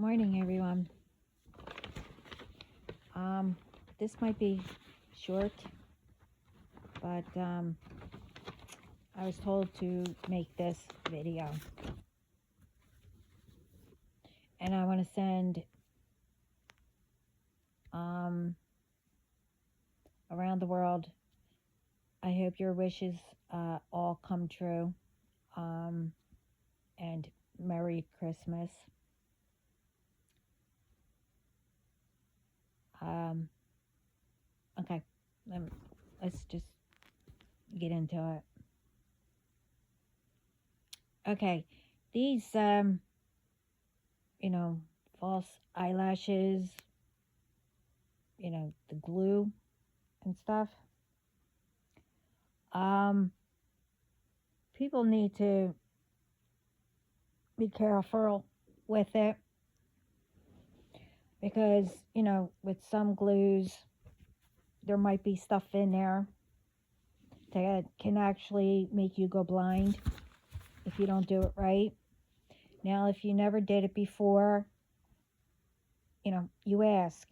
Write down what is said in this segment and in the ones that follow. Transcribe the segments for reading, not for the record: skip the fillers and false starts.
Morning, everyone. This might be short, but I was told to make this video, and I want to send around the world. I hope your wishes all come true, and Merry Christmas. Okay, let's just get into it. Okay, these false eyelashes, the glue and stuff. People need to be careful with it because, with some glues, there might be stuff in there that can actually make you go blind if you don't do it right. Now, if you never did it before, you ask.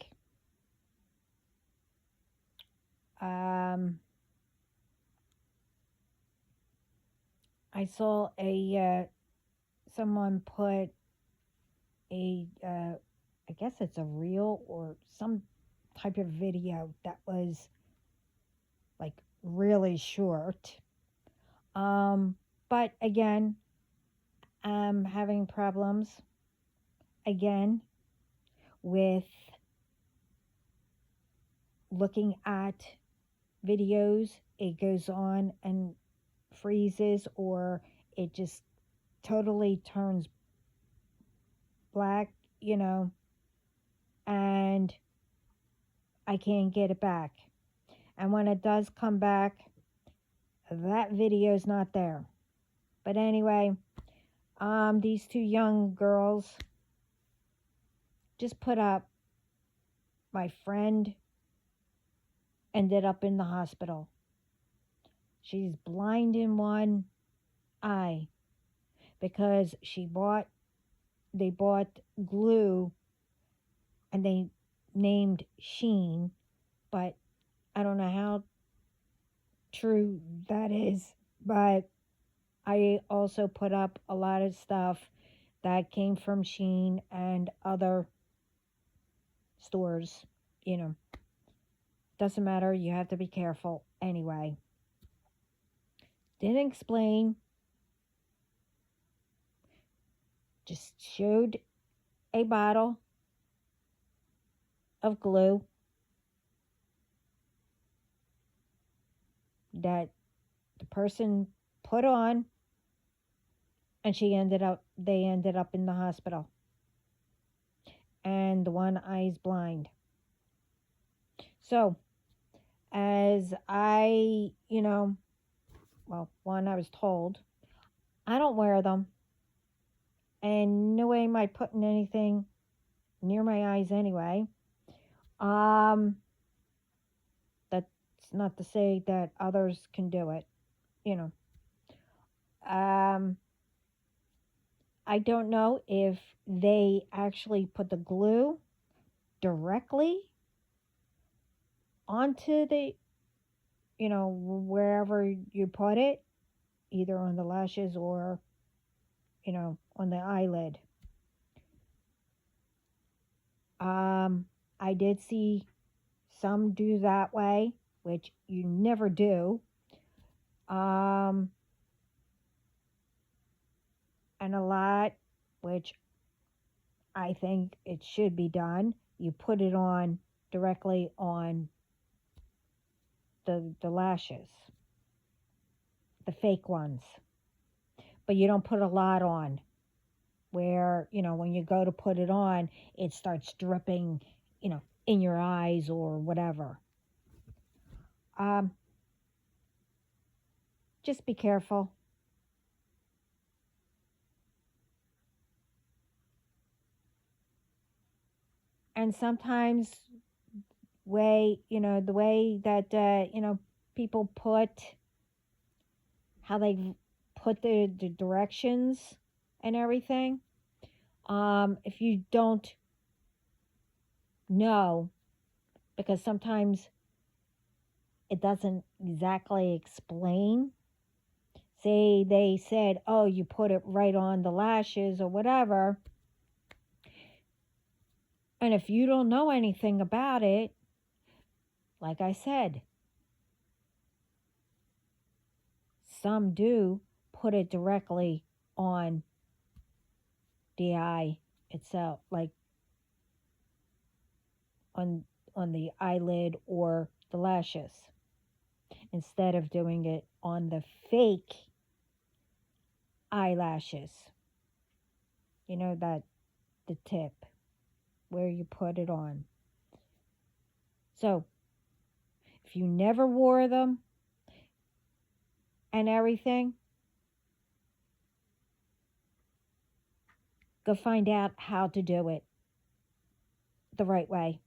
I saw someone put I guess it's a reel or some type of video that was like really short. But again, I'm having problems again with looking at videos. It goes on and freezes, or it just totally turns black, and I can't get it back. And when it does come back, that video is not there. But anyway, these two young girls just put up, my friend ended up in the hospital. She's blind in one eye because they bought glue and they named Sheen, but I don't know how true that is. But I also put up a lot of stuff that came from Sheen and other stores. Doesn't matter, you have to be careful anyway. Didn't explain, just showed a bottle of glue that the person put on, and they ended up in the hospital, and the one eye's blind. So as I one, I was told I don't wear them, and no way am I putting anything near my eyes anyway. That's not to say that others can do it. I don't know if they actually put the glue directly onto the, wherever you put it, either on the lashes or, on the eyelid. I did see some do that way, which you never do. And a lot, which I think it should be done, you put it on directly on the lashes, the fake ones. But you don't put a lot on where, when you go to put it on, it starts dripping, in your eyes or whatever. Just be careful. And sometimes the way that, people how they put the directions and everything, If you don't know, because sometimes it doesn't exactly explain. Say they said, oh, you put it right on the lashes or whatever. And if you don't know anything about it, like I said, some do put it directly on the eye itself, like on the eyelid or the lashes, instead of doing it on the fake eyelashes. You know, that the tip where you put it on. So, if you never wore them and everything, go find out how to do it the right way.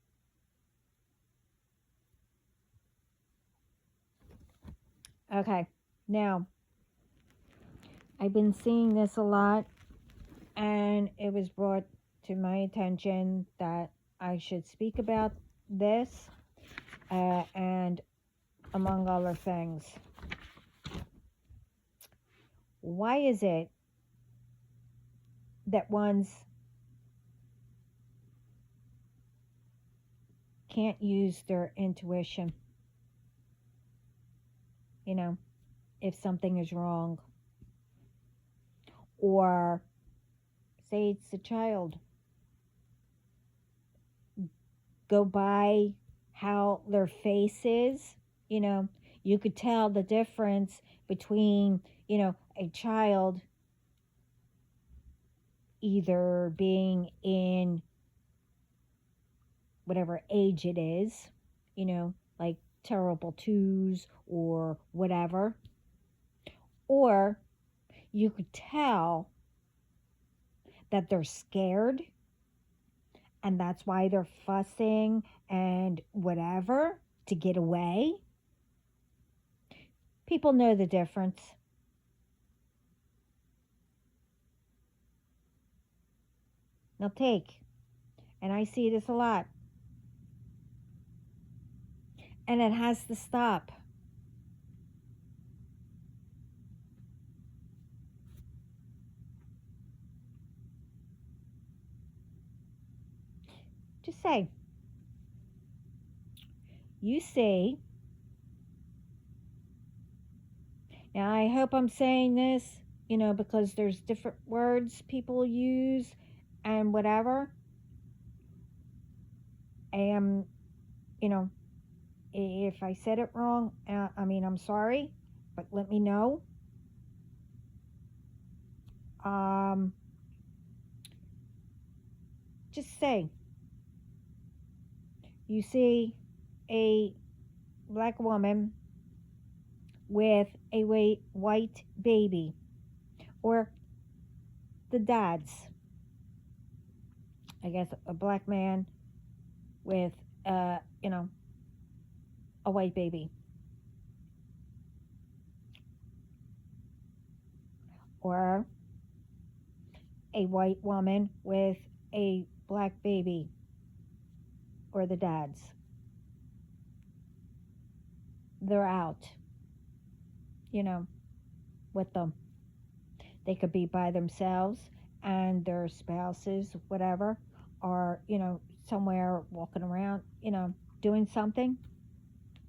Okay, now I've been seeing this a lot, and it was brought to my attention that I should speak about this, and among other things. Why is it that ones can't use their intuition? You know, if something is wrong, or say it's a child, go by how their face is. You know, you could tell the difference between, a child either being in whatever age it is, like terrible twos or whatever, or you could tell that they're scared and that's why they're fussing and whatever to get away. People know the difference. Now take, and I see this a lot, and it has to stop. Just say, you see, now I hope I'm saying this, because there's different words people use and whatever. And, if I said it wrong, I'm sorry, but let me know. Um, just say, you see a black woman with a white baby, or the dads, I guess a black man with, a white baby, or a white woman with a black baby, or the dads. They're out, with them. They could be by themselves and their spouses, whatever, are, somewhere walking around, doing something.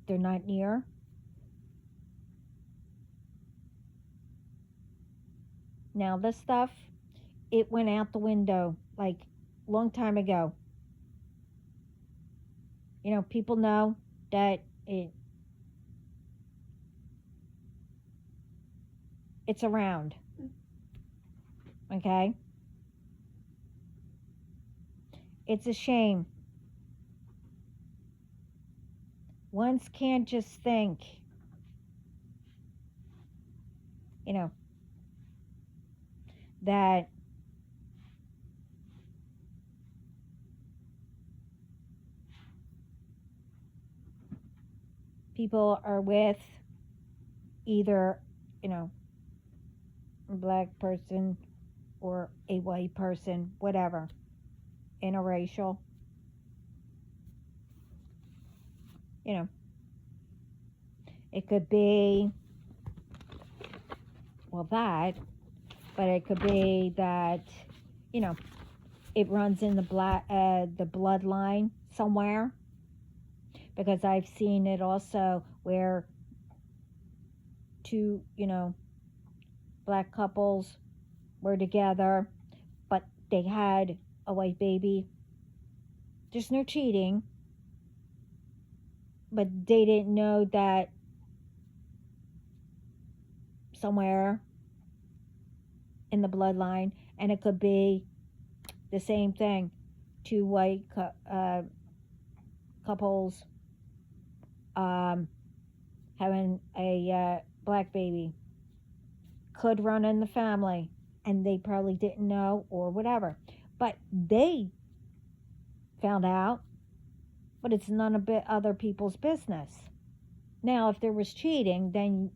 They're not near. Now, this stuff, it went out the window like long time ago. People know that it's around. Okay? It's a shame. Ones can't just think, that people are with either, a black person or a white person, whatever, interracial, you know, it could be, well, that, but it could be that, you know, it runs in the bloodline somewhere, because I've seen it also where two, black couples were together, but they had a white baby. There's no cheating, but they didn't know that somewhere in the bloodline, and it could be the same thing. Two white couples having a black baby could run in the family, and they probably didn't know or whatever. But they found out, but it's none of other people's business. Now, if there was cheating, then,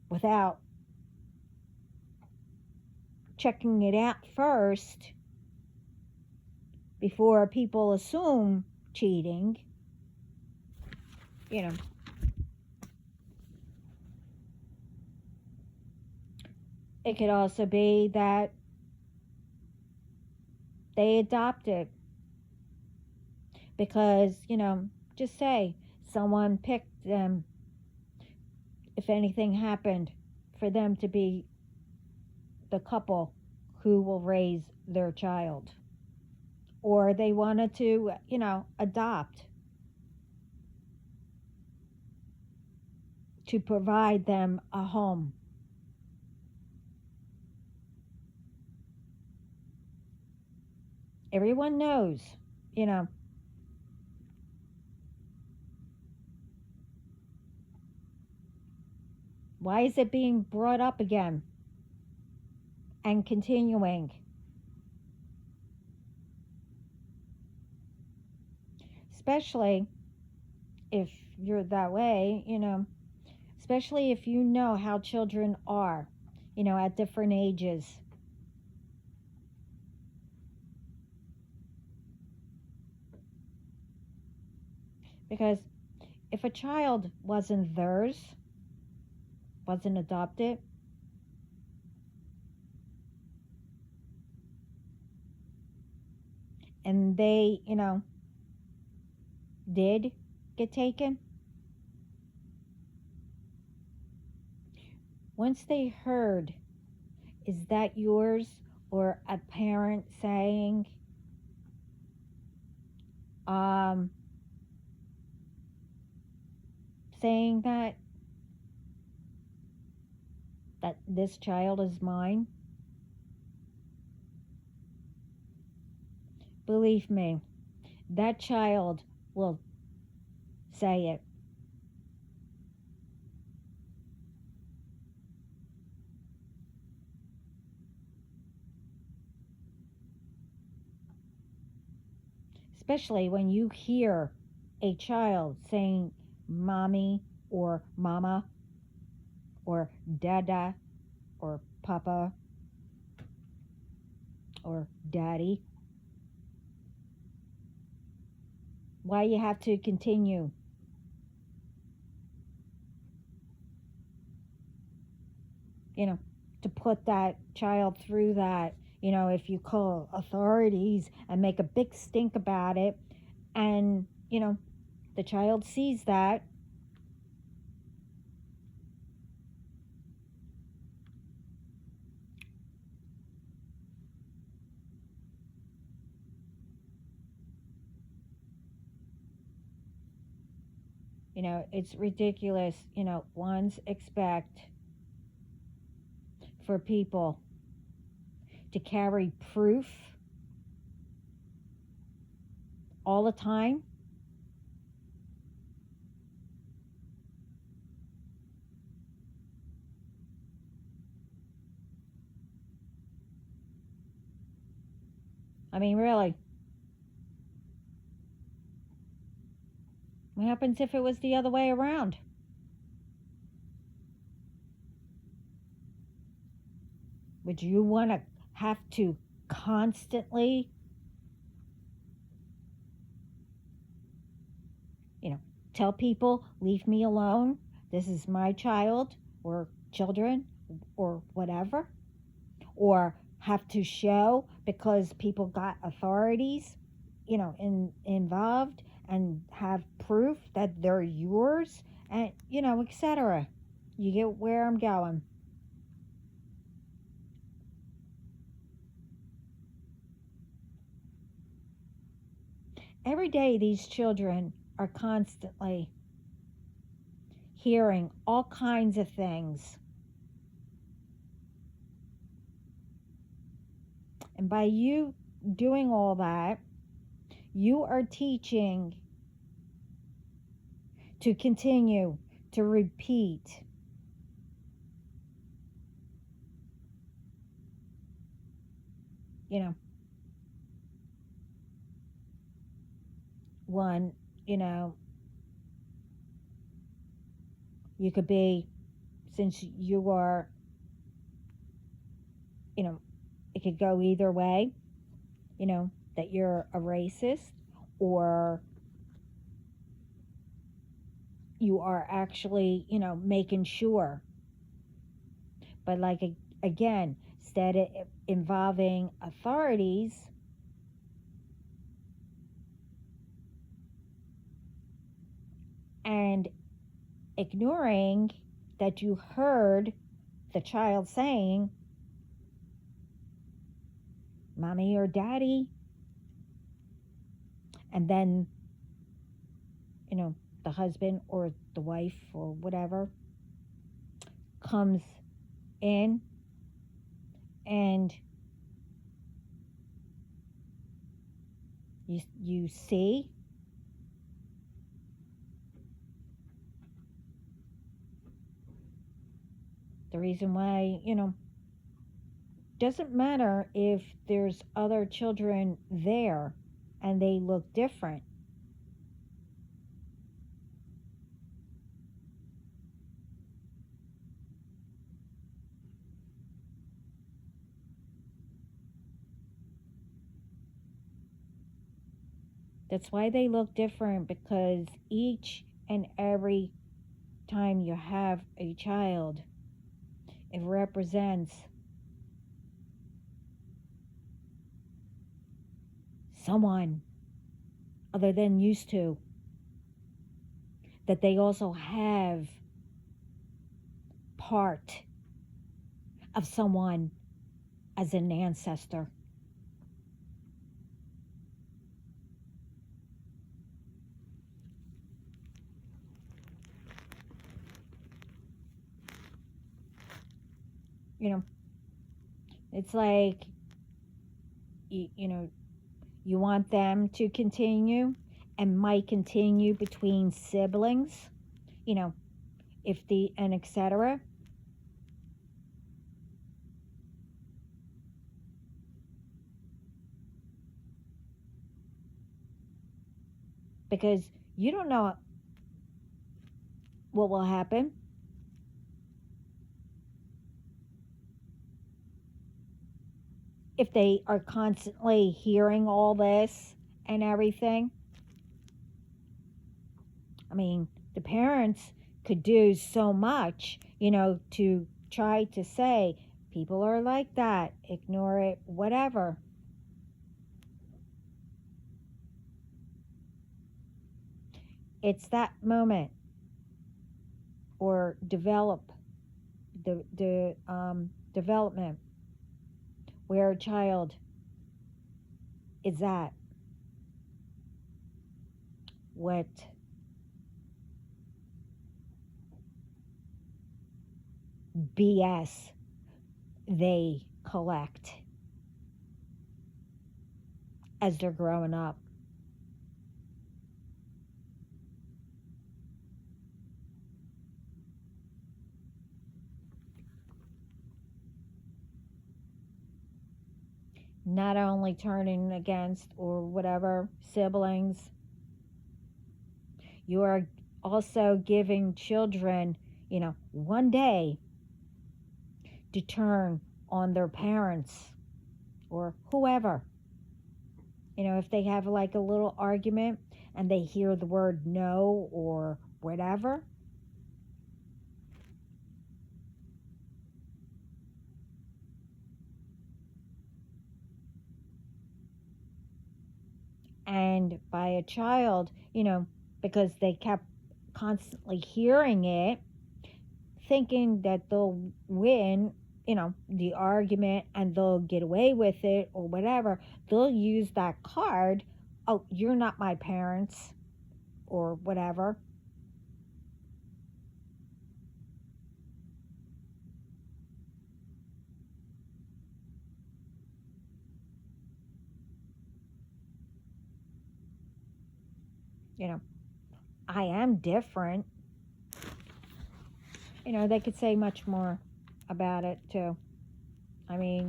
without checking it out first before people assume cheating, it could also be that they adopted because, just say someone picked them, if anything happened, for them to be the couple who will raise their child. Or they wanted to, adopt to provide them a home. Everyone knows, why is it being brought up again and continuing? Especially if you're that way, especially if you know how children are, at different ages. Because if a child wasn't theirs, wasn't adopted, and they, did get taken, once they heard, is that yours? Or a parent saying, saying that this child is mine, believe me, that child will say it. Especially when you hear a child saying mommy or mama or dada or papa or daddy. Why you have to continue? To put that child through that, if you call authorities and make a big stink about it, and, the child sees that, it's ridiculous. Ones expect for people to carry proof all the time. I mean, really. What happens if it was the other way around? But you want to have to constantly, you know, tell people, leave me alone. This is my child or children or whatever. Or have to show because people got authorities, involved and have proof that they're yours and, etc. You get where I'm going. Every day, these children are constantly hearing all kinds of things. And by you doing all that, you are teaching to continue to repeat. You know, one, you know, you could be, since you are, you know, it could go either way, that you're a racist or you are actually, making sure. But like again, instead of involving authorities, and ignoring that you heard the child saying, mommy or daddy, and then, the husband or the wife or whatever comes in and you see the reason why, doesn't matter if there's other children there and they look different. That's why they look different, because each and every time you have a child, it represents someone other than used to, that they also have part of someone as an ancestor. You know, it's like, you want them to continue and might continue between siblings, you know, if the, and etc. Because you don't know what will happen. If they are constantly hearing all this and everything. I mean, the parents could do so much, to try to say, people are like that, ignore it, whatever. It's that moment or the development where a child is at, what BS they collect as they're growing up. Not only turning against or whatever siblings, you are also giving children, one day to turn on their parents or whoever. If they have like a little argument and they hear the word no or whatever, and by a child, because they kept constantly hearing it, thinking that they'll win, the argument and they'll get away with it or whatever, they'll use that card. Oh, you're not my parents or whatever. You know, I am different. They could say much more about it too. I mean,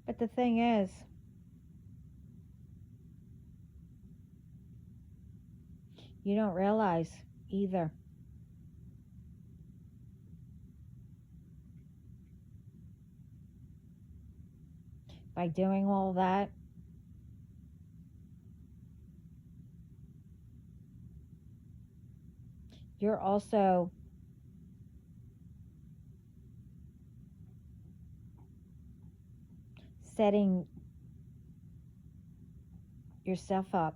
but the thing is, you don't realize either. By doing all that, you're also setting yourself up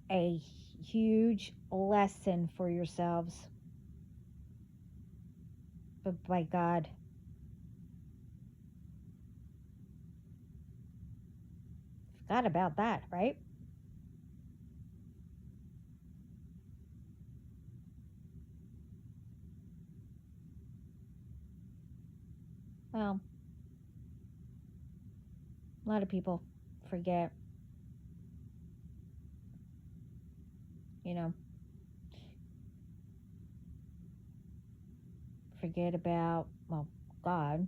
a huge lesson for yourselves. But by God, forgot about that, right? Well, a lot of people forget, you know, forget about, well, God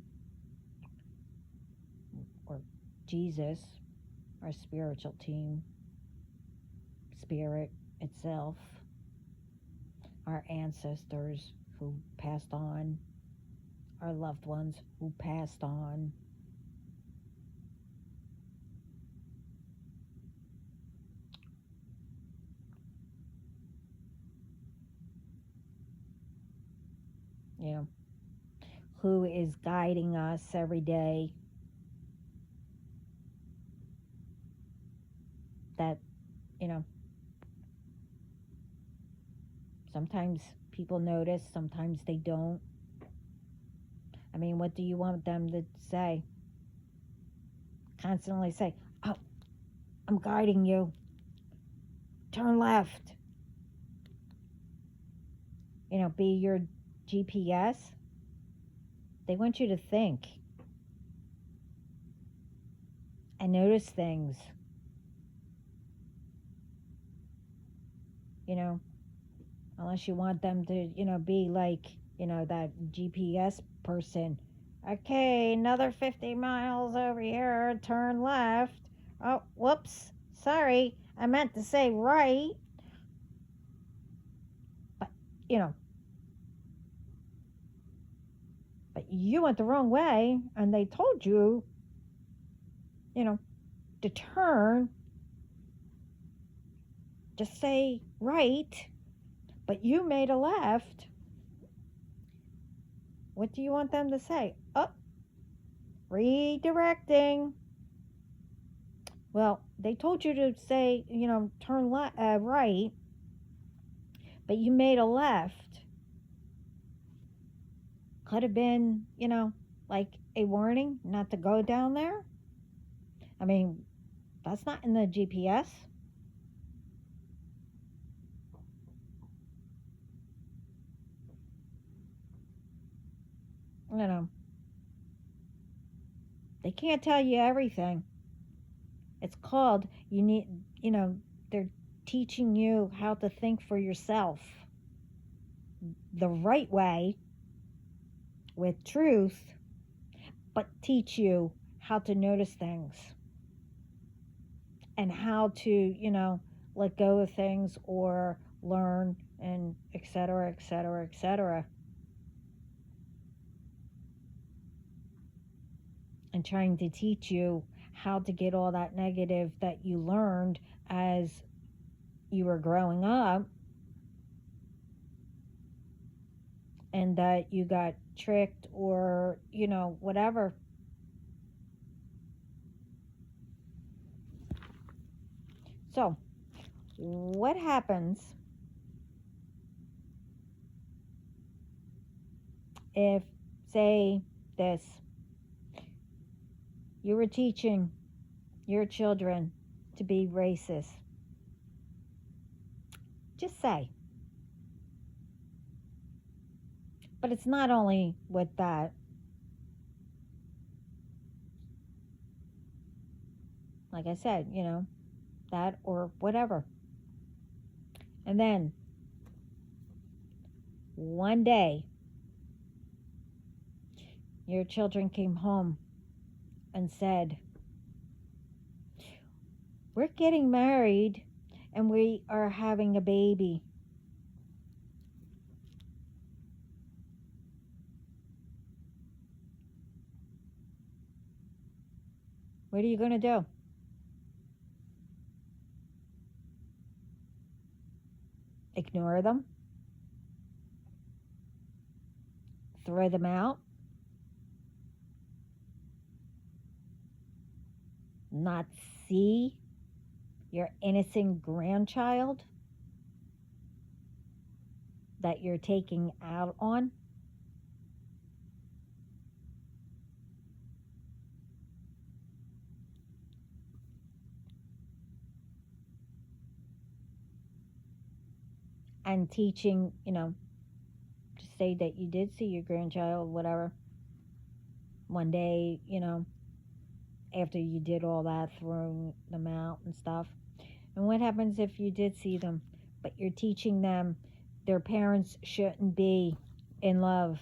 or Jesus, our spiritual team, spirit itself, our ancestors who passed on, our loved ones who passed on. You know, who is guiding us every day, that, you know, sometimes people notice, sometimes they don't. I mean, what do you want them to say? Constantly say, oh, I'm guiding you. Turn left. Be your GPS. They want you to think and notice things. Unless you want them to, be like, that GPS person. Okay, another 50 miles over here, turn left. Oh, whoops. Sorry, I meant to say right. But, but you went the wrong way and they told you, to turn, just say right, but you made a left. What do you want them to say? Oh, redirecting. Well, they told you to say, turn right, but you made a left. Could have been, like a warning not to go down there. I mean, that's not in the GPS. They can't tell you everything. It's called, they're teaching you how to think for yourself. the right way with truth, but teach you how to notice things and how to, let go of things or learn and et cetera, et cetera, et cetera. And trying to teach you how to get all that negative that you learned as you were growing up and that you got tricked or, whatever. So, what happens if, say, this, you were teaching your children to be racist? Just say. But it's not only with that. Like I said, that or whatever. And then one day, your children came home and said, "We're getting married and we are having a baby." What are you going to do? Ignore them? Throw them out? Not see your innocent grandchild that you're taking out on? And teaching, to say that you did see your grandchild, whatever, one day, after you did all that, throwing them out and stuff. And what happens if you did see them, but you're teaching them their parents shouldn't be in love?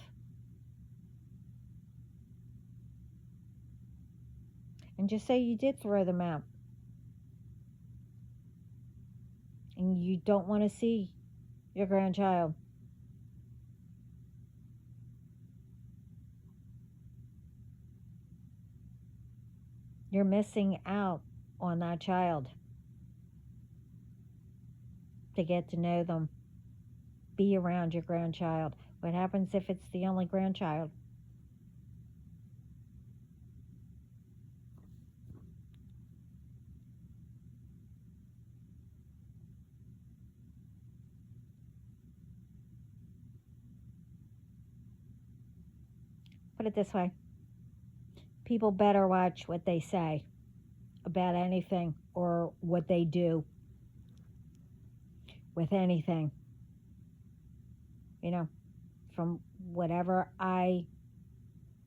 And just say you did throw them out. And you don't want to see your grandchild. You're missing out on that child. To get to know them. Be around your grandchild. What happens if it's the only grandchild? Put it this way. People better watch what they say about anything or what they do with anything. From whatever I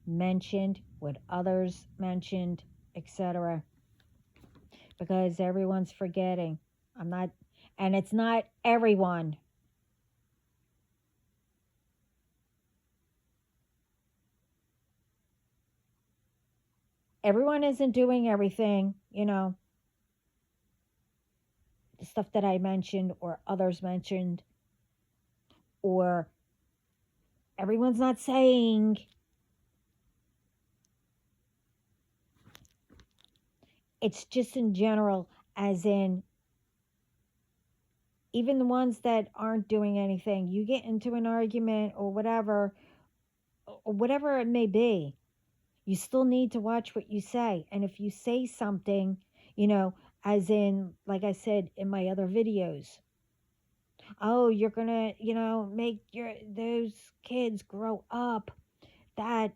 mentioned, what others mentioned, etc. Because everyone's forgetting. And it's not everyone. Everyone isn't doing everything, the stuff that I mentioned or others mentioned, or everyone's not saying. It's just in general, as in, even the ones that aren't doing anything, you get into an argument or whatever it may be, you still need to watch what you say. And if you say something, as in, like I said in my other videos, oh, you're gonna, make those kids grow up that,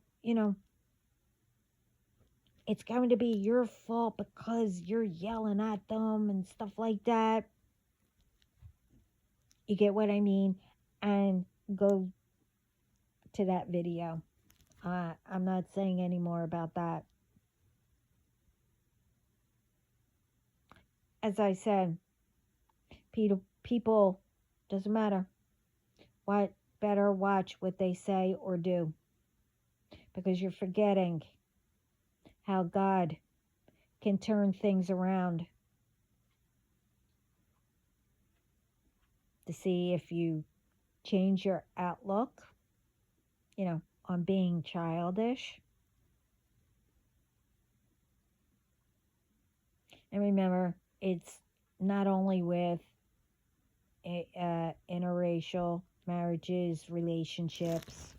it's going to be your fault because you're yelling at them and stuff like that. You get what I mean? And go to that video. I'm not saying any more about that. As I said, people, doesn't matter what better watch what they say or do, because you're forgetting how God can turn things around to see if you change your outlook, on being childish. And remember, it's not only with interracial marriages, relationships,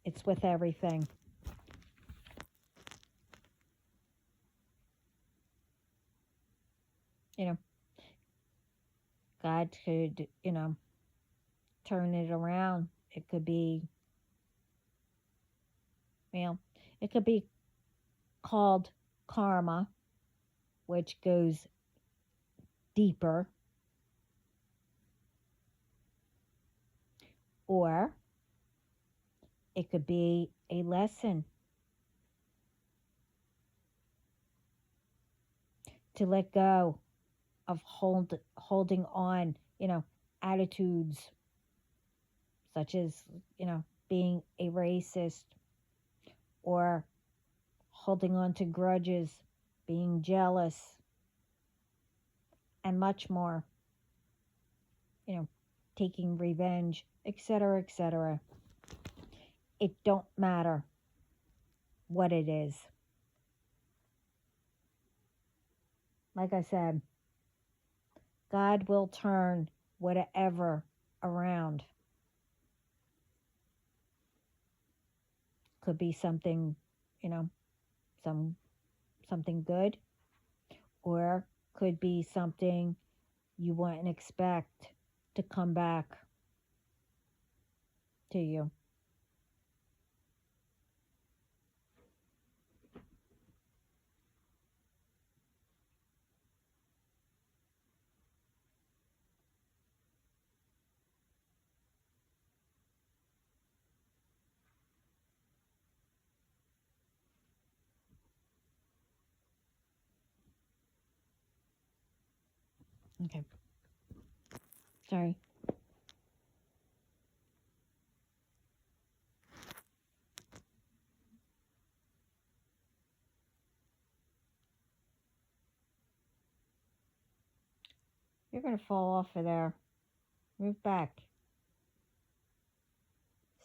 it's with everything. God could, turn it around. It could be, it could be called karma, which goes deeper, or it could be a lesson to let go of holding on, attitudes such as, being a racist, or holding on to grudges, being jealous, and much more, taking revenge, etc., etc. It don't matter what it is. Like I said, God will turn whatever around. Could be something, something good, or could be something you wouldn't expect to come back to you. Okay. Sorry. You're going to fall off of there. Move back.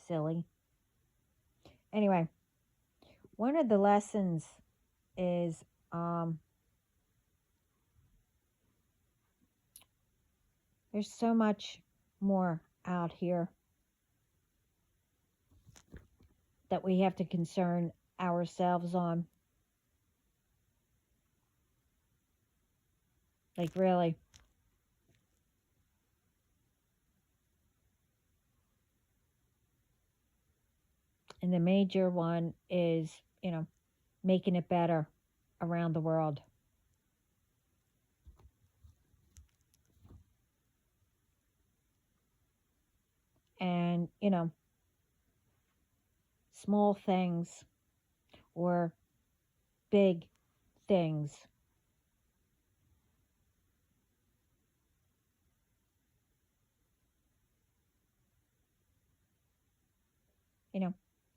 Silly. Anyway, one of the lessons is there's so much more out here that we have to concern ourselves on. Like, really. And the major one is, making it better around the world. And, small things or big things.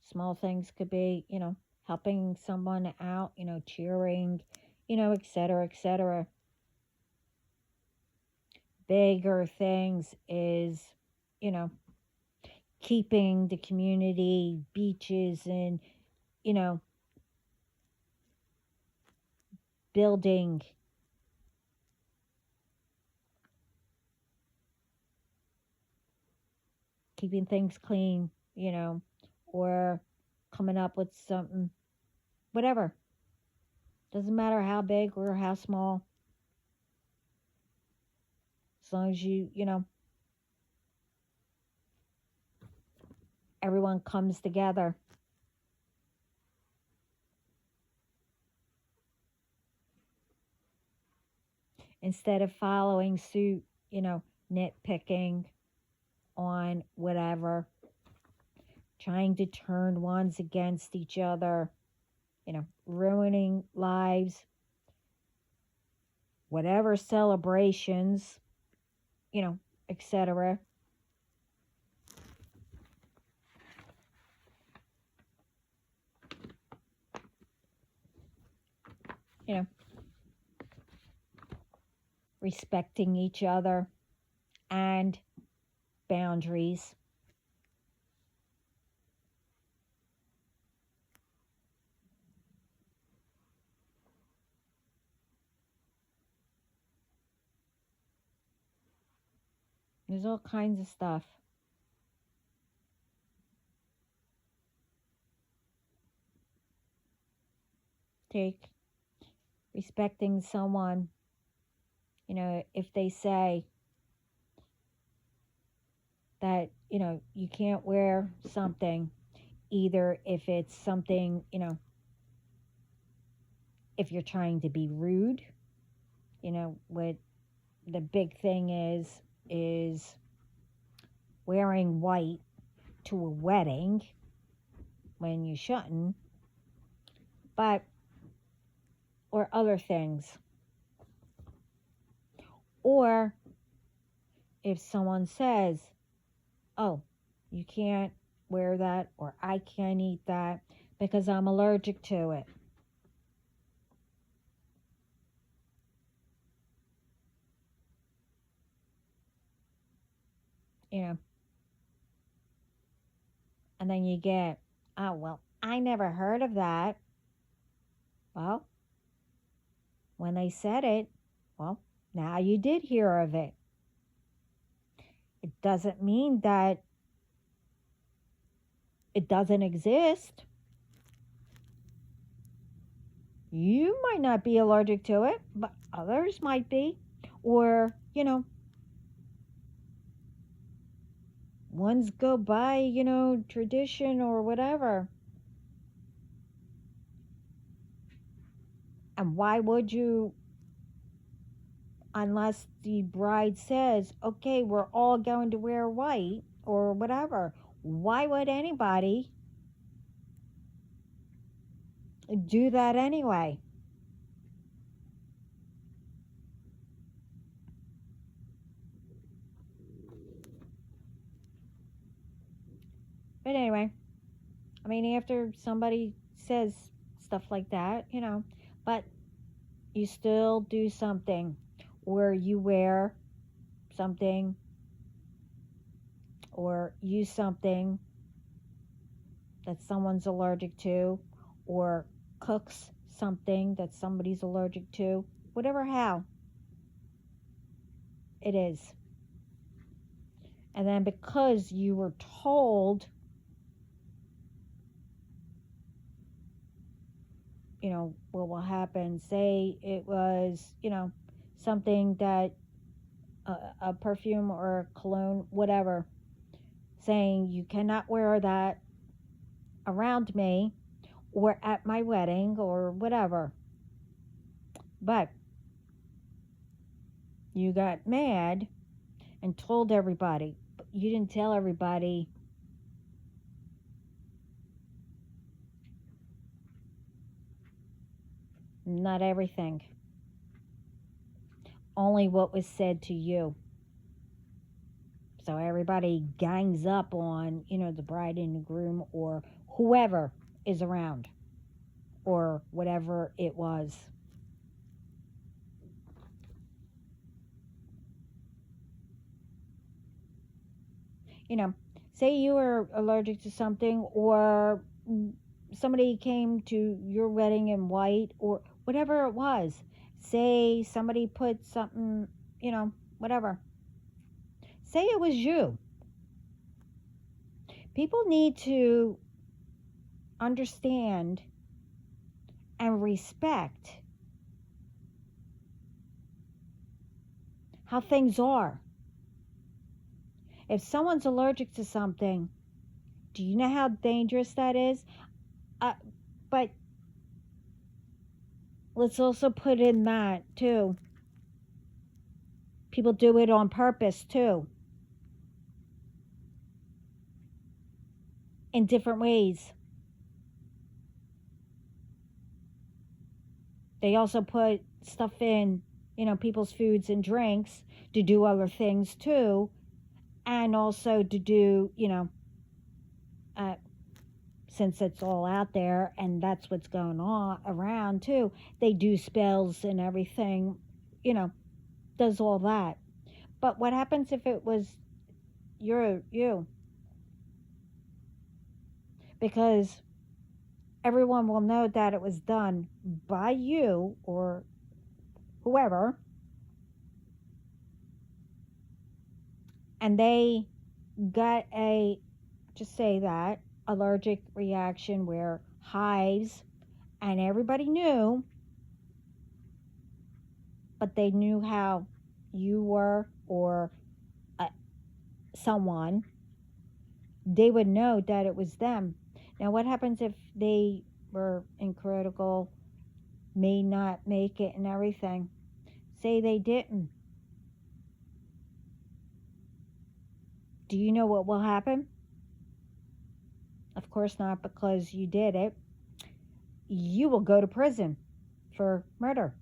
Small things could be, helping someone out, cheering, etc., etc. Bigger things is, keeping the community, beaches, and, building keeping things clean, or coming up with something, whatever. Doesn't matter how big or how small. As long as everyone comes together. Instead of following suit, nitpicking on whatever, trying to turn ones against each other, ruining lives, whatever celebrations, you know, etc. You know, respecting each other and boundaries. There's all kinds of stuff. Take respecting someone, you know, if they say that, you know, you can't wear something, either if it's something, you know, if you're trying to be rude, you know, what the big thing is wearing white to a wedding when you shouldn't, but or other things. Or if someone says, "Oh, you can't wear that," or "I can't eat that because I'm allergic to it." You know, and then you get, "Oh, well, I never heard of that." Well, when they said it, well, now you did hear of it. It doesn't mean that it doesn't exist. You might not be allergic to it, but others might be. Or, you know, ones go by, you know, tradition or whatever. And why would you, unless the bride says, okay, we're all going to wear white or whatever, why would anybody do that anyway? But anyway, I mean, after somebody says stuff like that, you know, but you still do something where you wear something or use something that someone's allergic to, or cooks something that somebody's allergic to, whatever how it is. And then because you were told, you know, what will happen, say it was, you know, something that a perfume or a cologne, whatever, saying you cannot wear that around me or at my wedding or whatever. But you got mad and told everybody. But you didn't tell everybody not everything, only what was said to you. So everybody gangs up on, you know, the bride and the groom or whoever is around or whatever it was. You know, say you were allergic to something or somebody came to your wedding in white or whatever it was. Say somebody put something, you know, whatever. Say it was you. People need to understand and respect how things are. If someone's allergic to something, do you know how dangerous that is? Uh, but let's also put in that too. People do it on purpose too, in different ways. They also put stuff in people's foods and drinks to do other things too, and also to do, uh, since it's all out there and that's what's going on around too, they do spells and everything, you know, does all that. But what happens if it was you? Because everyone will know that it was done by you or whoever, and they got a, just say that, allergic reaction where hives, and everybody knew, but they knew how you were or uh, someone, they would know that it was them. Now, what happens if they were in critical, may not make it and everything? Say they didn't. Do you know what will happen? Of course not, because you did it. You will go to prison for murder,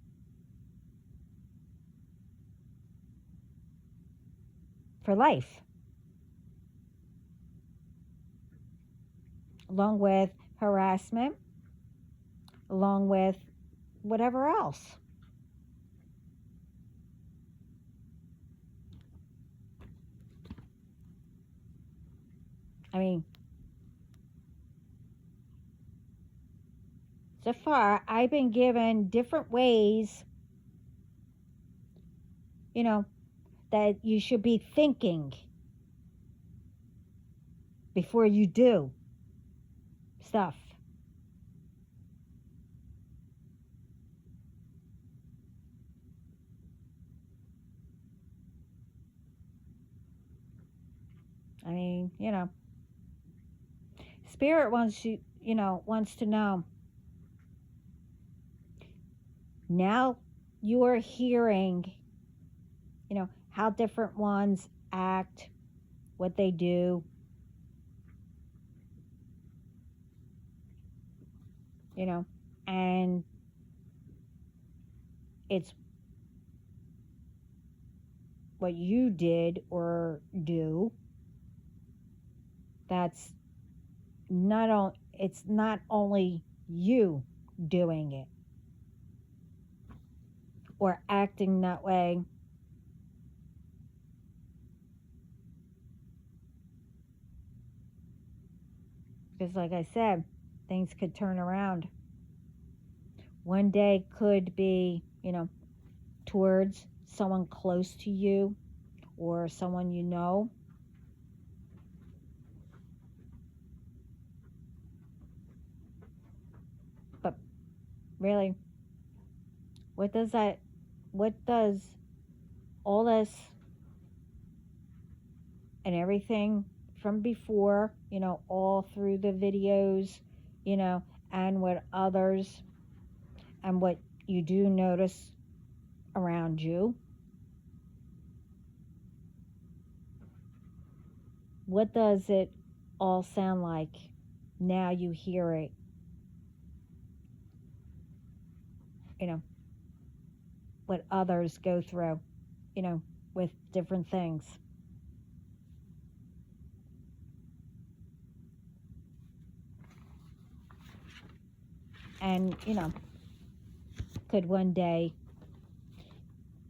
for life, along with harassment, along with whatever else. I mean, so far, I've been given different ways, you know, that you should be thinking before you do stuff. I mean, spirit wants you, wants to know. Now you are hearing, how different ones act, what they do, and it's what you did or do that's it's not only you doing it or acting that way. Because like I said, things could turn around. One day could be, towards someone close to you or someone you know. But really, what does that, what does all this and everything from before, all through the videos, and what others and what you do notice around you, what does it all sound like now you hear it? What others go through, with different things. And, could one day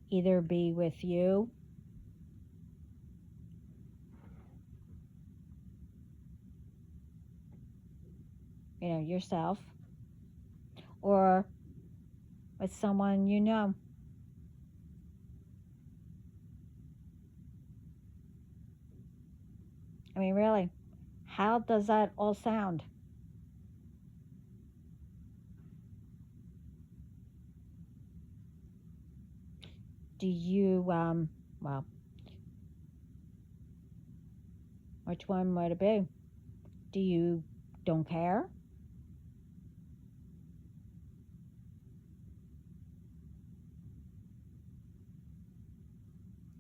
either be with you, yourself, or with someone you know. I mean, really, how does that all sound? Do you, well, which one would it be? Do you don't care?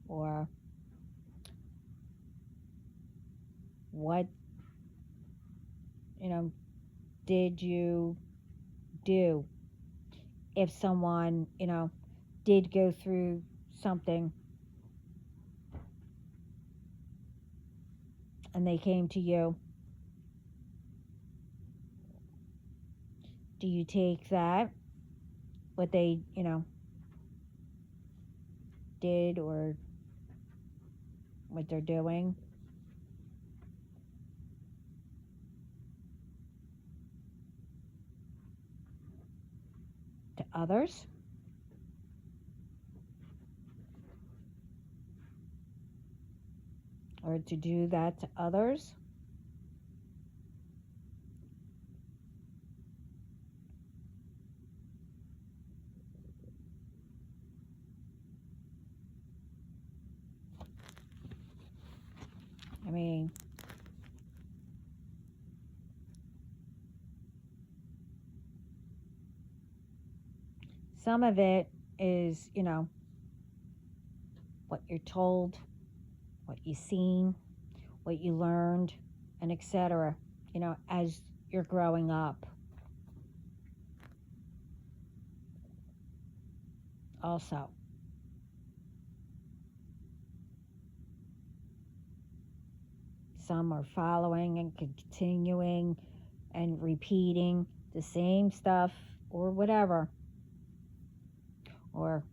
Or what, did you do if someone, did go through something and they came to you, do you take that, what they, did or what they're doing, to others? Or to do that to others? I mean, some of it is, what you're told, what you've seen, what you learned, and etc., as you're growing up. Also, some are following and continuing and repeating the same stuff or whatever. Or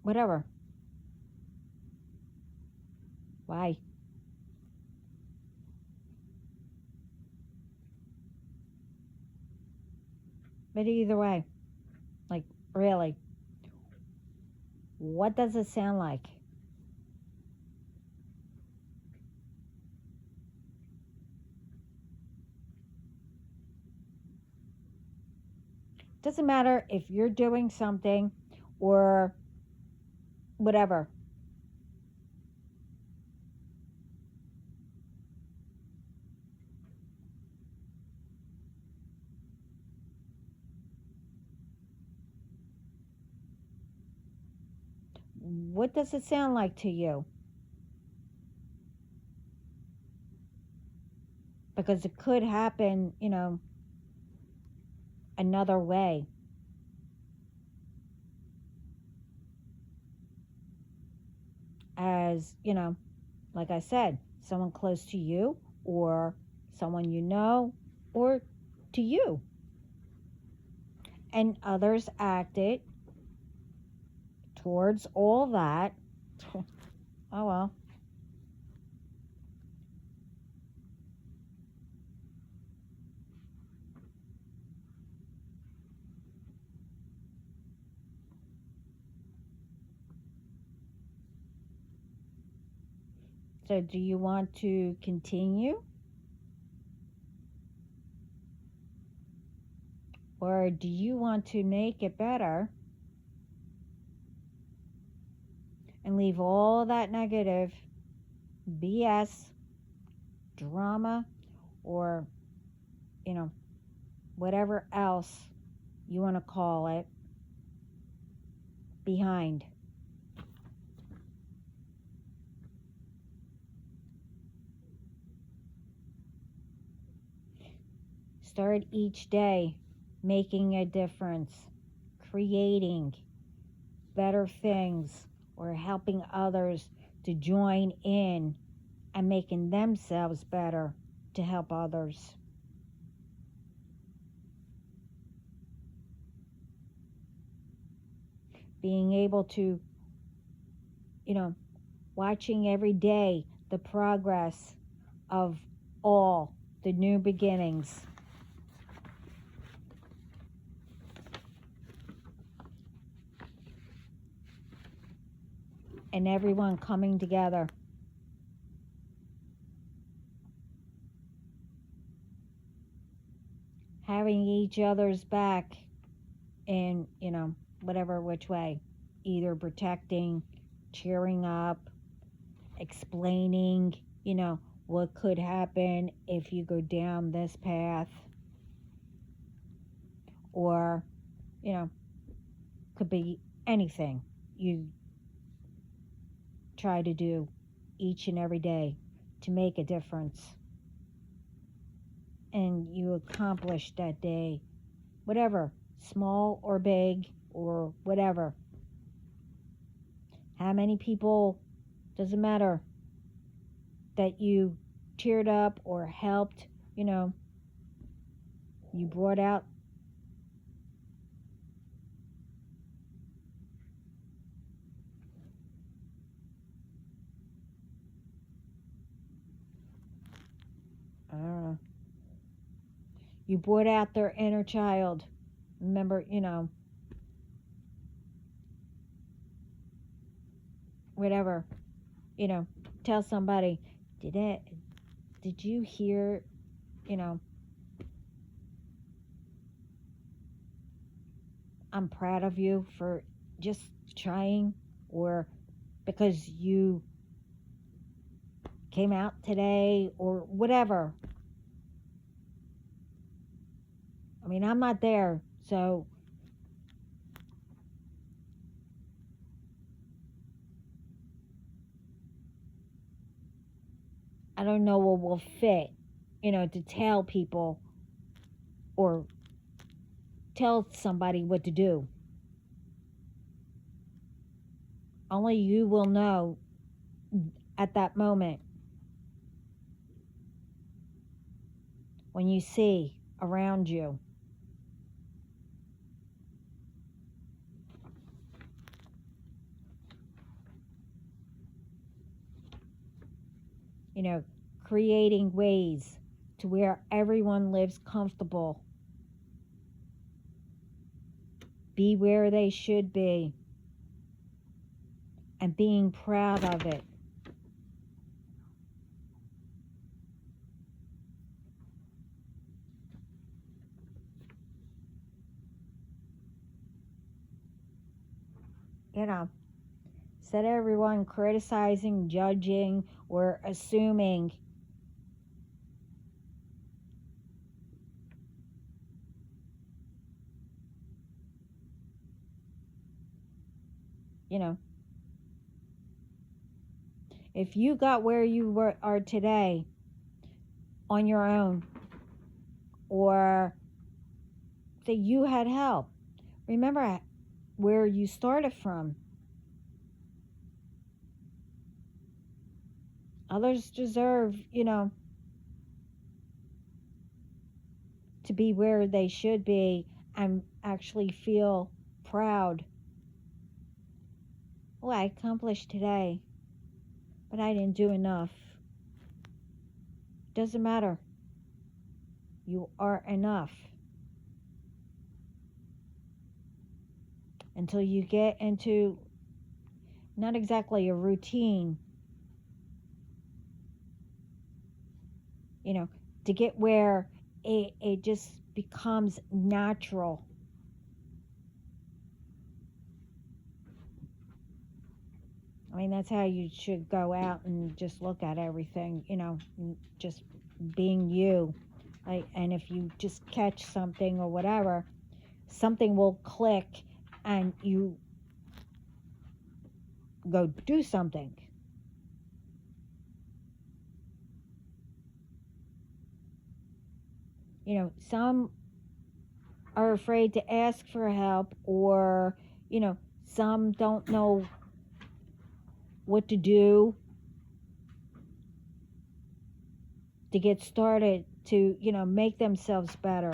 whatever. Why? But either way, like, really, what does it sound like? Doesn't matter if you're doing something or whatever. What does it sound like to you? Because it could happen, another way. As, like I said, someone close to you or someone you know or to you. And others acted towards all that. Oh well. So do you want to continue? Or do you want to make it better and leave all that negative BS, drama, or, whatever else you want to call it behind? Start each day making a difference, creating better things, or helping others to join in and making themselves better to help others. Being able to, watching every day the progress of all the new beginnings. And everyone coming together. Having each other's back in, whatever which way. Either protecting, cheering up, explaining, what could happen if you go down this path. Or, could be anything you try to do each and every day to make a difference. And you accomplish that day, whatever, small or big or whatever. How many people, doesn't matter, that you cheered up or helped, you brought out. I don't know. You brought out their inner child. Remember, whatever, you know, tell somebody, did you hear, you know, I'm proud of you for just trying, or because you came out today, or whatever. I mean, I'm not there, so I don't know what will fit, to tell people or tell somebody what to do. Only you will know at that moment when you see around you. You know, creating ways to where everyone lives comfortable, be where they should be, and being proud of it. You know, instead of everyone criticizing, judging, or assuming. You know, if you got where are today on your own, or say you had help, remember where you started from. Others deserve, to be where they should be and actually feel proud. Oh, I accomplished today, but I didn't do enough. Doesn't matter. You are enough. Until you get into not exactly a routine, to get where it just becomes natural. I mean, that's how you should go out and just look at everything, just being you. And if you just catch something or whatever, something will click and you go do something. Some are afraid to ask for help, or, some don't know what to do to get started to, make themselves better.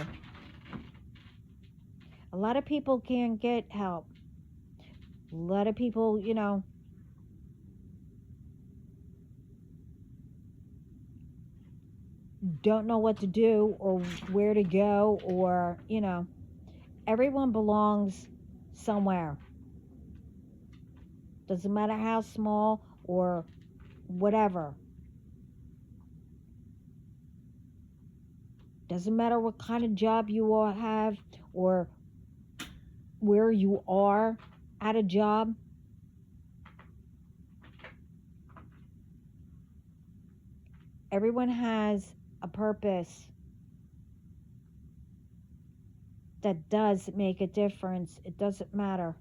A lot of people can't get help. A lot of people, don't know what to do or where to go, or, everyone belongs somewhere. Doesn't matter how small or whatever. Doesn't matter what kind of job you all have or where you are at a job. Everyone has a purpose that does make a difference. It doesn't matter.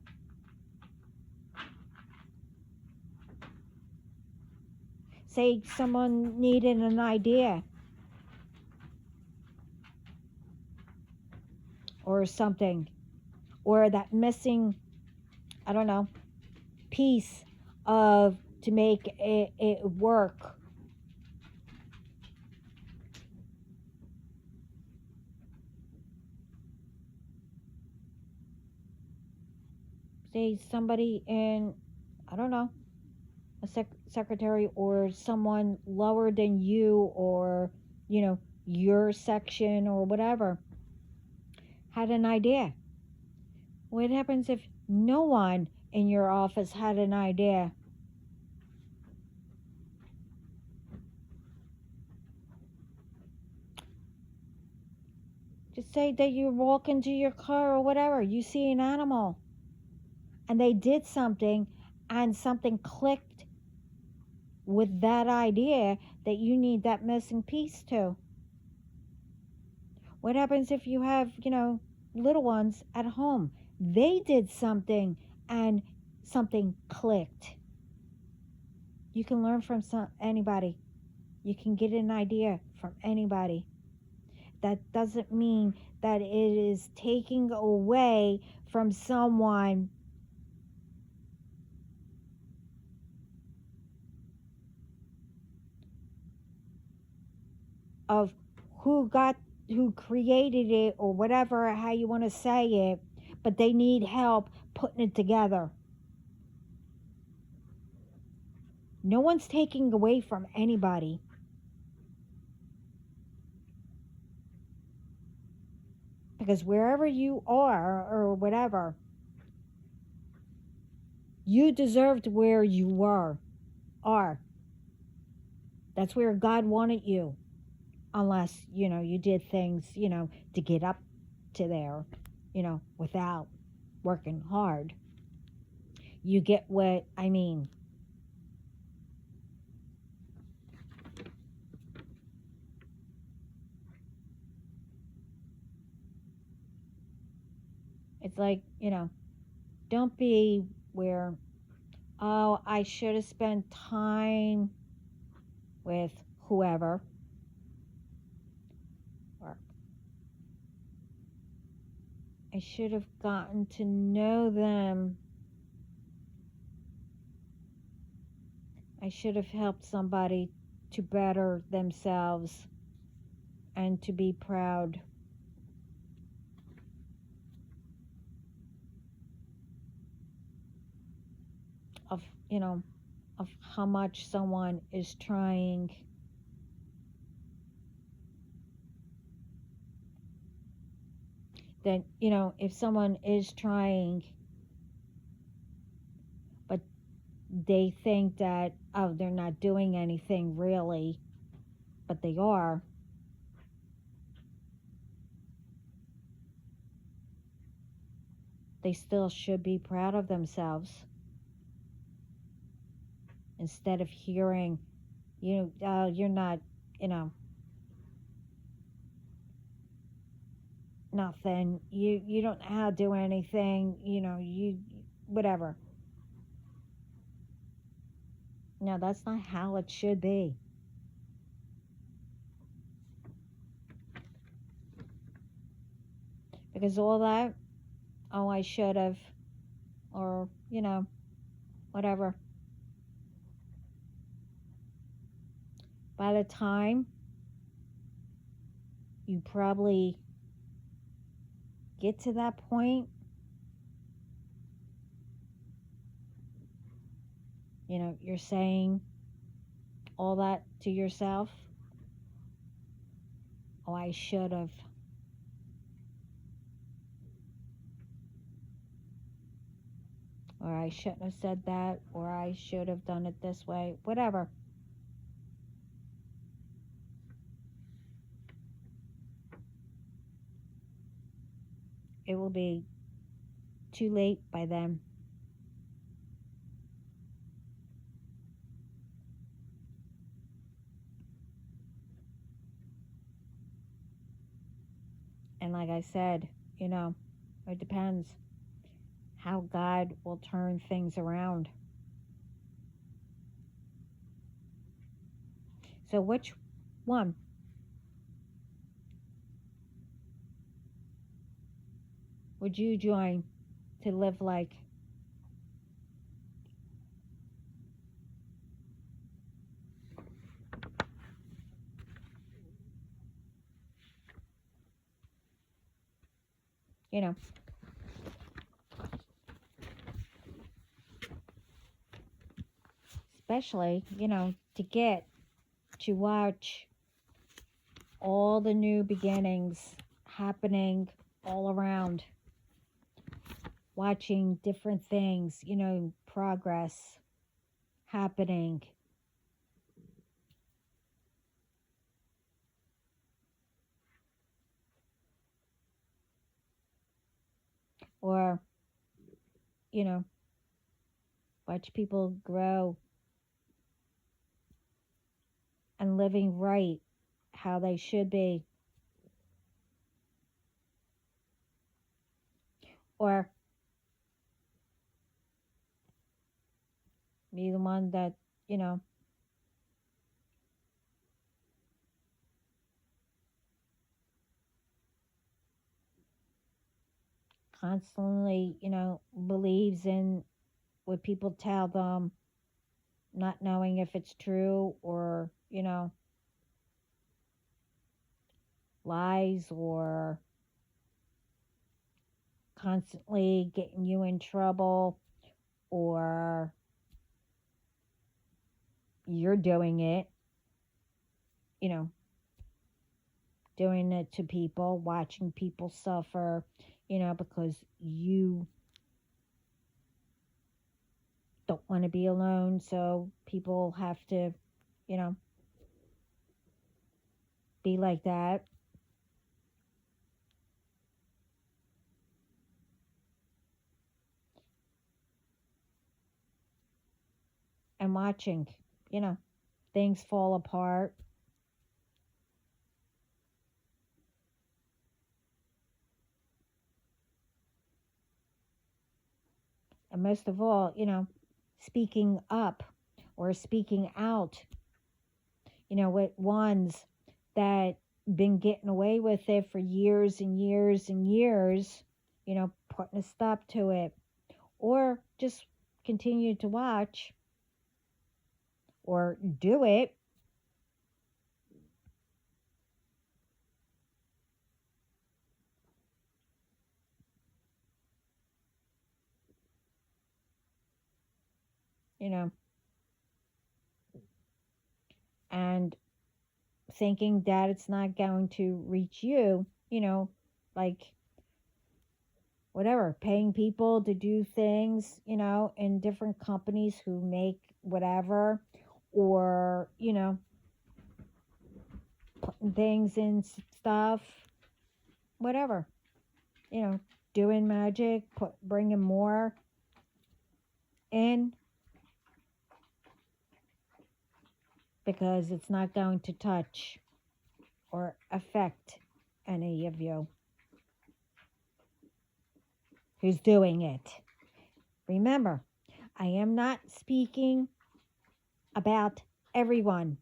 Say someone needed an idea or something, or that missing, I don't know, piece of to make it work. Say somebody in, I don't know, a secretary or someone lower than you, or your section or whatever, had an idea. What happens if no one in your office had an idea? Just say that you walk into your car or whatever, you see an animal and they did something, and something clicked with that idea that you need that missing piece to. What happens if you have, little ones at home? They did something and something clicked. You can learn from anybody. You can get an idea from anybody. That doesn't mean that it is taking away from someone of who created it, or whatever, how you want to say it, but they need help putting it together. No one's taking away from anybody. Because wherever you are or whatever, you deserved where you are. That's where God wanted you. Unless, you did things, to get up to there, without working hard. You get what I mean? It's like, don't be where, oh, I should have spent time with whoever, or I should have gotten to know them. I should have helped somebody to better themselves and to be proud of, of how much someone is trying. That, if someone is trying, but they think that, oh, they're not doing anything really, but they are. They still should be proud of themselves. Instead of hearing, you're not, nothing. You don't know how to do anything. You whatever. No, that's not how it should be. Because all that, oh, I should have, or whatever. By the time you probably get to that point, you're saying all that to yourself. Oh, I should have. Or I shouldn't have said that, or I should have done it this way, whatever. It will be too late by then. And like I said, it depends how God will turn things around. So which one? Would you join to live like? you know, especially, to get to watch all the new beginnings happening all around, watching different things, progress happening. Or, you know, watch people grow and living right how they should be. Or be the one that, you know, constantly, believes in what people tell them, not knowing if it's true or, lies or constantly getting you in trouble or you're doing it, you know, doing it to people, watching people suffer, because you don't want to be alone. So people have to, you know, be like that. And watching, you know, things fall apart. And most of all, speaking up or speaking out, with ones that been getting away with it for years and years and years, putting a stop to it, or just continue to watch or do it, you know, and thinking that it's not going to reach you, like whatever, paying people to do things, in different companies who make whatever, or, putting things in stuff, whatever, you know, doing magic, bringing more in because it's not going to touch or affect any of you who's doing it. Remember, I am not speaking about everyone.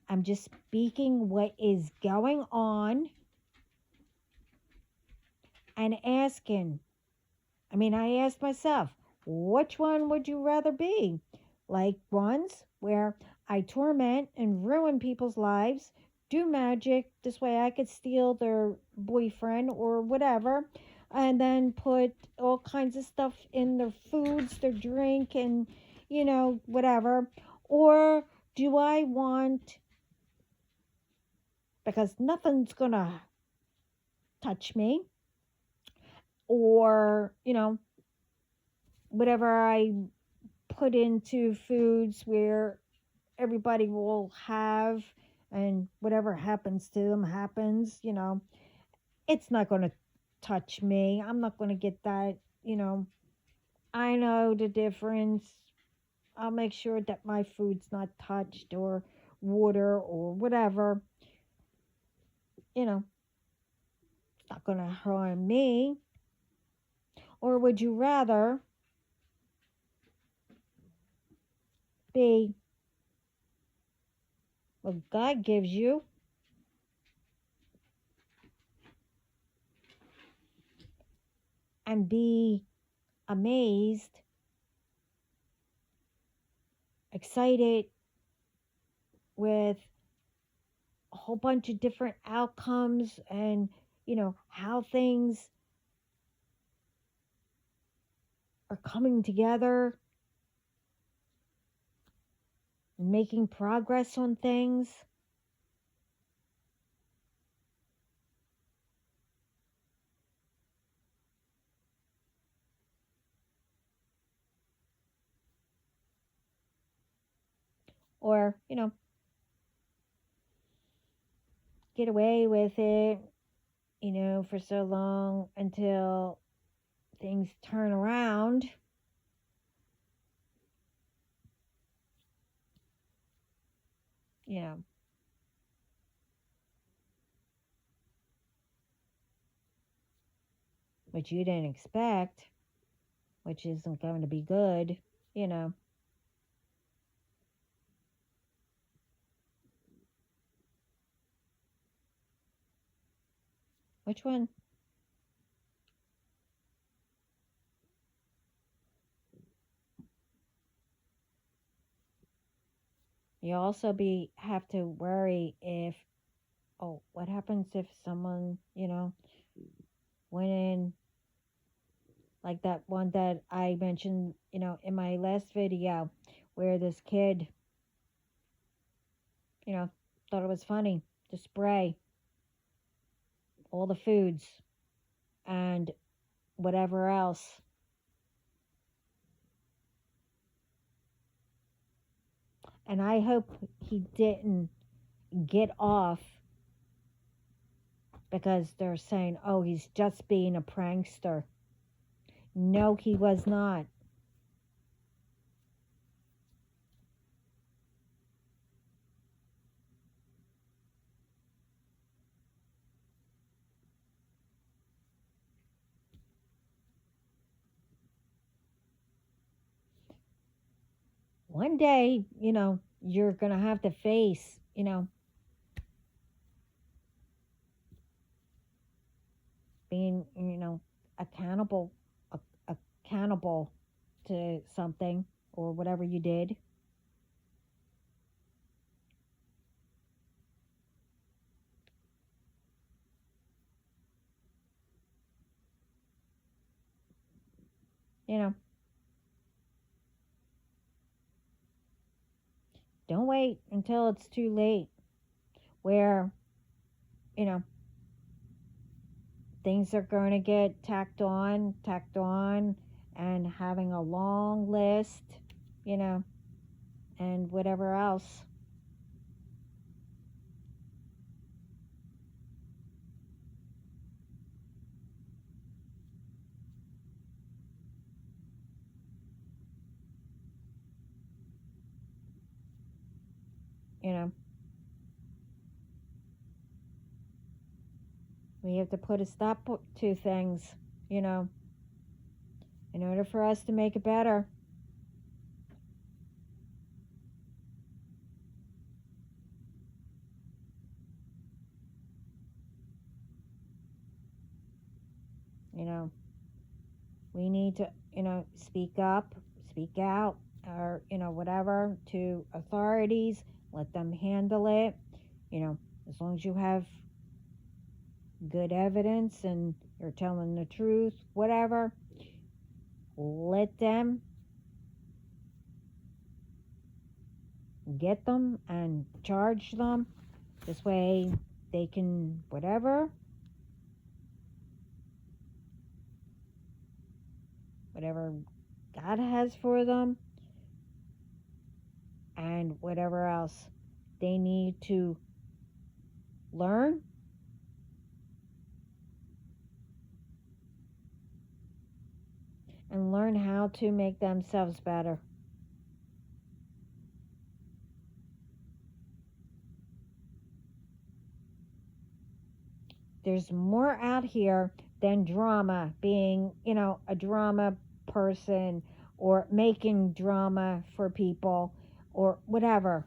I'm just speaking what is going on and asking. I asked myself, which one would you rather be? Like ones where I torment and ruin people's lives, do magic, this way I could steal their boyfriend or whatever, and then put all kinds of stuff in their foods, their drink, and, whatever. Or do I want, because nothing's gonna touch me, or, whatever I put into foods where everybody will have, and whatever happens to them happens, it's not going to touch me. I'm not going to get that, I know the difference. I'll make sure that my food's not touched, or water or whatever, it's not going to harm me. Or would you rather be what God gives you and be amazed, excited with a whole bunch of different outcomes and how things are coming together, making progress on things. Or, get away with it, for so long until things turn around, you know, which you didn't expect, which isn't going to be good, you know. Which one? You also be have to worry if, oh, what happens if someone, went in, like that one that I mentioned, in my last video, where this kid, thought it was funny to spray all the foods and whatever else. And I hope he didn't get off because they're saying, oh, he's just being a prankster. No, he was not. One day, you're going to have to face, being, accountable, accountable to something or whatever you did. You know, don't wait until it's too late where, you know, things are going to get tacked on, and having a long list, you know, and whatever else. You know, we have to put a stop to things, you know, in order for us to make it better. You know, we need to, speak up, speak out, or, whatever to authorities, let them handle it, as long as you have good evidence and you're telling the truth, whatever, let them get them and charge them. This way they can, whatever God has for them, and whatever else they need to learn, and learn how to make themselves better. There's more out here than drama, being, a drama person or making drama for people or whatever.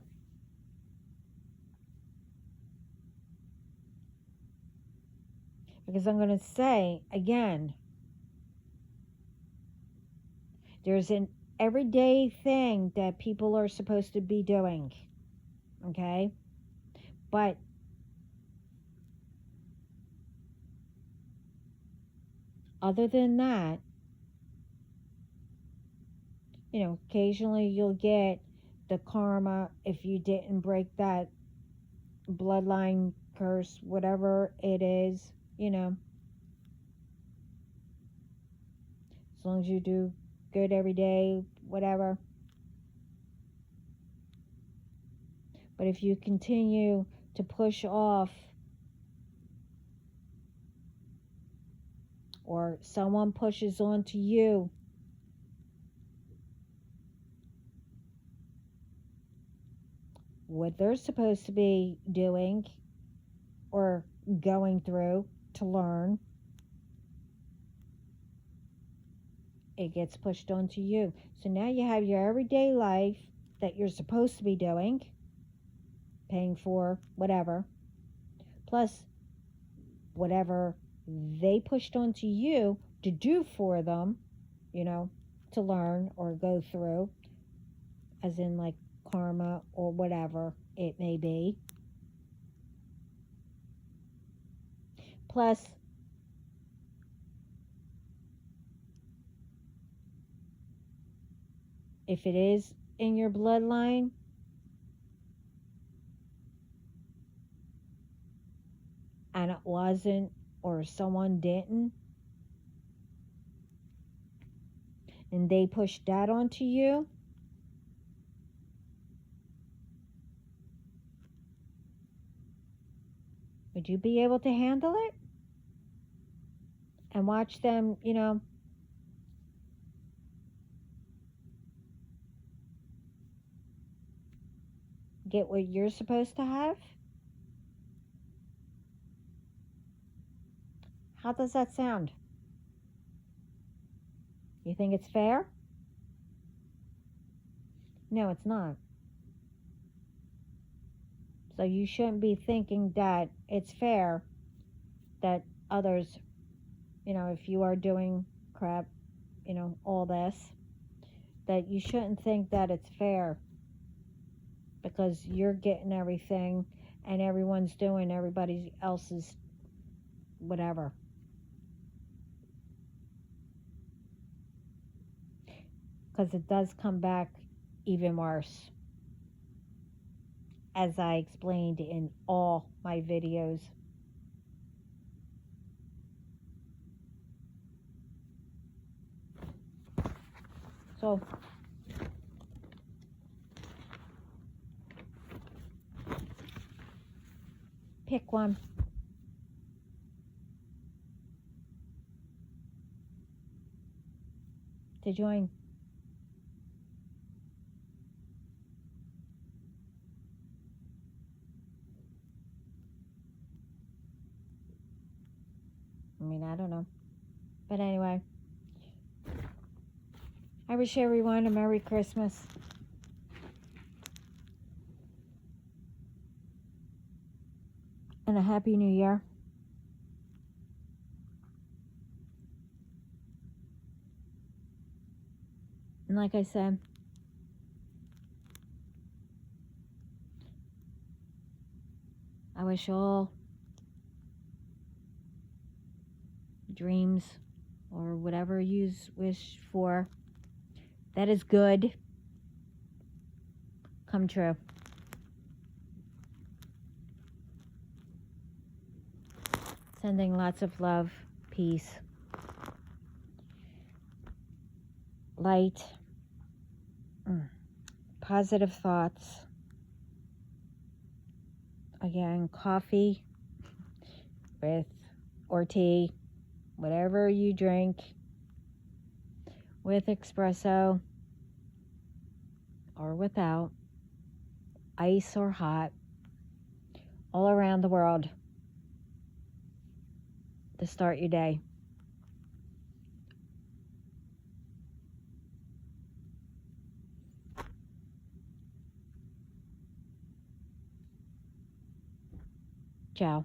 Because I'm going to say again, there's an everyday thing that people are supposed to be doing. Okay? But Other than that, occasionally you'll get the karma if you didn't break that bloodline curse, whatever it is, as long as you do good every day, whatever. But if you continue to push off, or someone pushes onto you, what they're supposed to be doing or going through to learn, it gets pushed onto you. So now you have your everyday life that you're supposed to be doing, paying for, whatever, plus whatever they pushed onto you to do for them, to learn or go through, as in like karma or whatever it may be. Plus, if it is in your bloodline, and it wasn't, or someone didn't, and they pushed that onto you, would you be able to handle it? And watch them, get what you're supposed to have? How does that sound? You think it's fair? No, it's not. So you shouldn't be thinking that it's fair that others, if you are doing crap, all this, that you shouldn't think that it's fair because you're getting everything and everyone's doing everybody else's whatever. Because it does come back even worse, as I explained in all my videos. So, pick one. To join. I don't know. But anyway, I wish everyone a Merry Christmas. And a Happy New Year. And like I said, I wish all dreams or whatever you wish for that is good come true. Sending lots of love, peace, light, positive thoughts. Again, coffee with or tea, whatever you drink, with espresso or without, ice or hot, all around the world to start your day. Ciao.